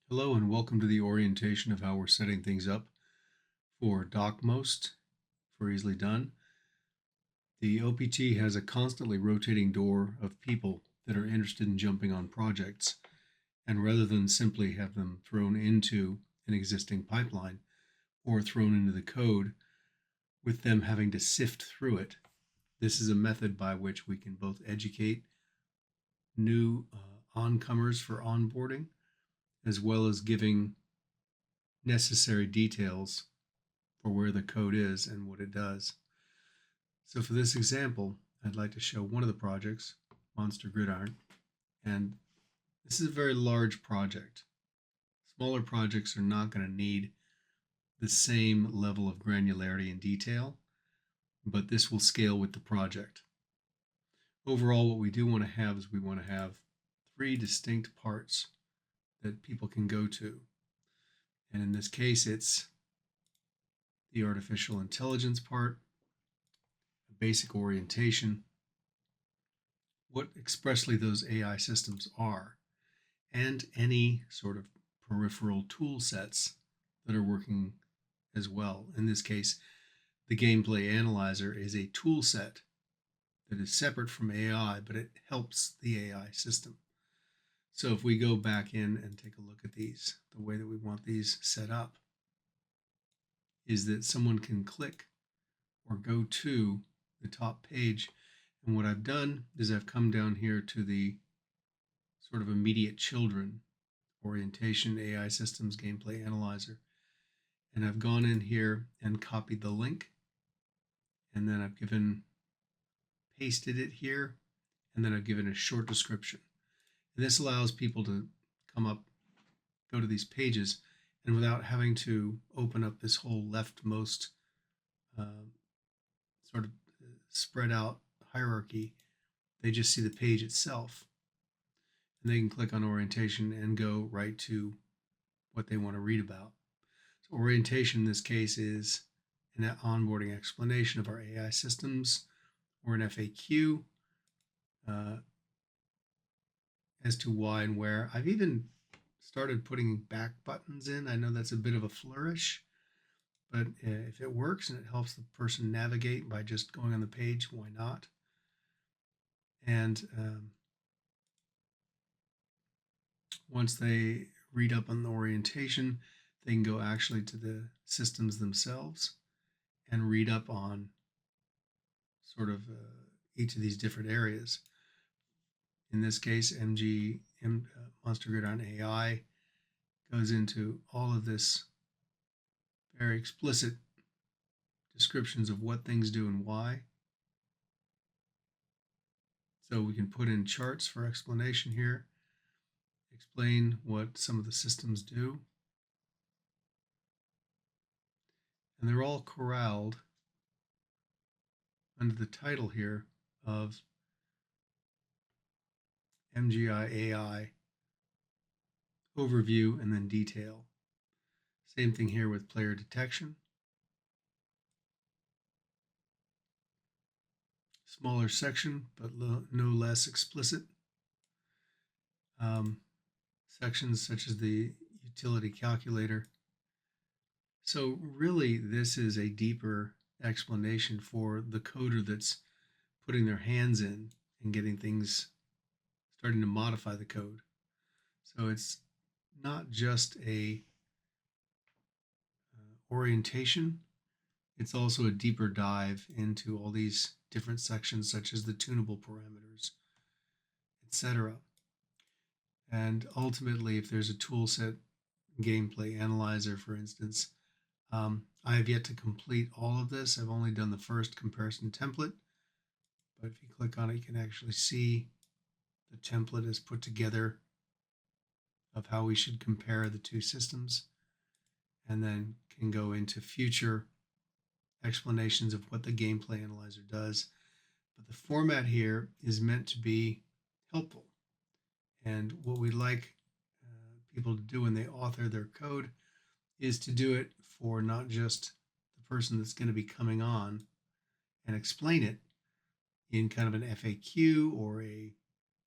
Hello and welcome to the orientation of how we're setting things up for DocMost for Easily Done. The OPT has a constantly rotating door of people that are interested in jumping on projects. And rather than simply have them thrown into an existing pipeline or thrown into the code with them having to sift through it, this is a method by which we can both educate new oncomers for onboarding as well as giving necessary details for where the code is and what it does. So for this example, I'd like to show one of the projects, Monster Gridiron, and this is a very large project. Smaller projects are not going to need the same level of granularity and detail, but this will scale with the project. Overall, what we do want to have is we want to have three distinct parts that people can go to. And in this case, it's the artificial intelligence part, a basic orientation, what expressly those AI systems are, and any sort of peripheral tool sets that are working as well. In this case, the gameplay analyzer is a tool set that is separate from AI, but it helps the AI system. So if we go back in and take a look at these, the way that we want these set up is that someone can click or go to the top page. And what I've done is I've come down here to the sort of immediate children orientation AI systems gameplay analyzer. And I've gone in here and copied the link. And then I've pasted it here. And then I've given a short description. And this allows people to come up, go to these pages, and without having to open up this whole leftmost sort of spread out hierarchy, they just see the page itself. And they can click on orientation and go right to what they want to read about. So orientation in this case is an onboarding explanation of our AI systems or an FAQ as to why and where. I've even started putting back buttons in. I know that's a bit of a flourish, but if it works and it helps the person navigate by just going on the page, why not? And once they read up on the orientation, they can go actually to the systems themselves and read up on sort of each of these different areas. In this case, Monster Gridiron AI goes into all of this very explicit descriptions of what things do and why. So we can put in charts for explanation here, explain what some of the systems do. And they're all corralled under the title here of MGI AI overview and then detail. Same thing here with player detection. Smaller section, but no less explicit. Sections such as the utility calculator. So really, this is a deeper explanation for the coder that's putting their hands in and getting things, starting to modify the code. So it's not just a orientation, it's also a deeper dive into all these different sections such as the tunable parameters, etc. And ultimately, if there's a toolset gameplay analyzer, for instance, I have yet to complete all of this. I've only done the first comparison template, but if you click on it, you can actually see the template is put together of how we should compare the two systems, and then can go into future explanations of what the gameplay analyzer does. But the format here is meant to be helpful. And what we like people to do when they author their code is to do it for not just the person that's going to be coming on and explain it in kind of an FAQ or a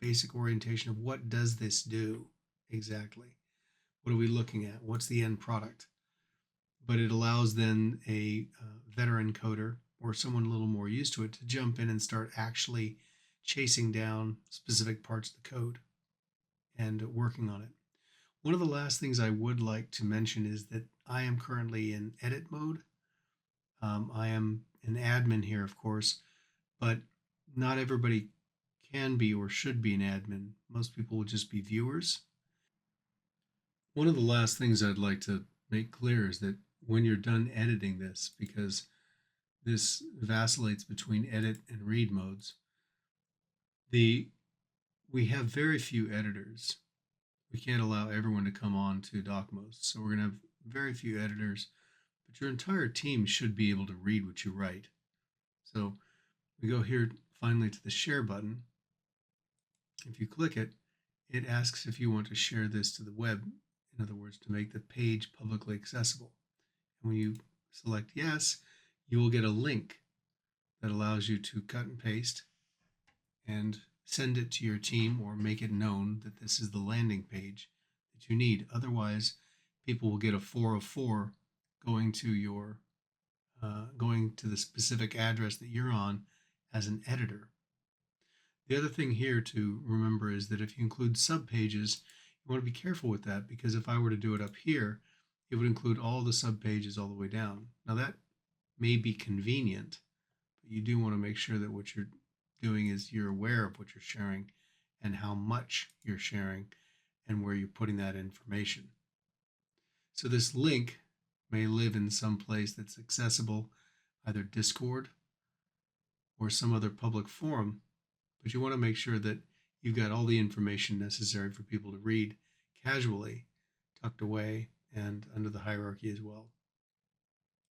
basic orientation of what does this do exactly, What are we looking at? What's the end product? But it allows then a veteran coder or someone a little more used to it to jump in and start actually chasing down specific parts of the code and working on it. One of the last things I would like to mention is that I am currently in edit mode. I am an admin here, of course, but not everybody can be or should be an admin. Most people will just be viewers. One of the last things I'd like to make clear is that when you're done editing this, because this vacillates between edit and read modes, we have very few editors. We can't allow everyone to come on to DocMost, so we're going to have very few editors, but your entire team should be able to read what you write. So we go here finally to the share button. If you click it, it asks if you want to share this to the web, in other words, to make the page publicly accessible. And when you select yes, you will get a link that allows you to cut and paste and send it to your team or make it known that this is the landing page that you need. Otherwise, people will get a 404 going to your going to the specific address that you're on as an editor. The other thing here to remember is that if you include subpages, you want to be careful with that, because if I were to do it up here, it would include all the subpages all the way down. Now that may be convenient, but you do want to make sure that what you're doing is you're aware of what you're sharing and how much you're sharing and where you're putting that information. So this link may live in some place that's accessible, either Discord or some other public forum, but you want to make sure that you've got all the information necessary for people to read casually, tucked away, and under the hierarchy as well.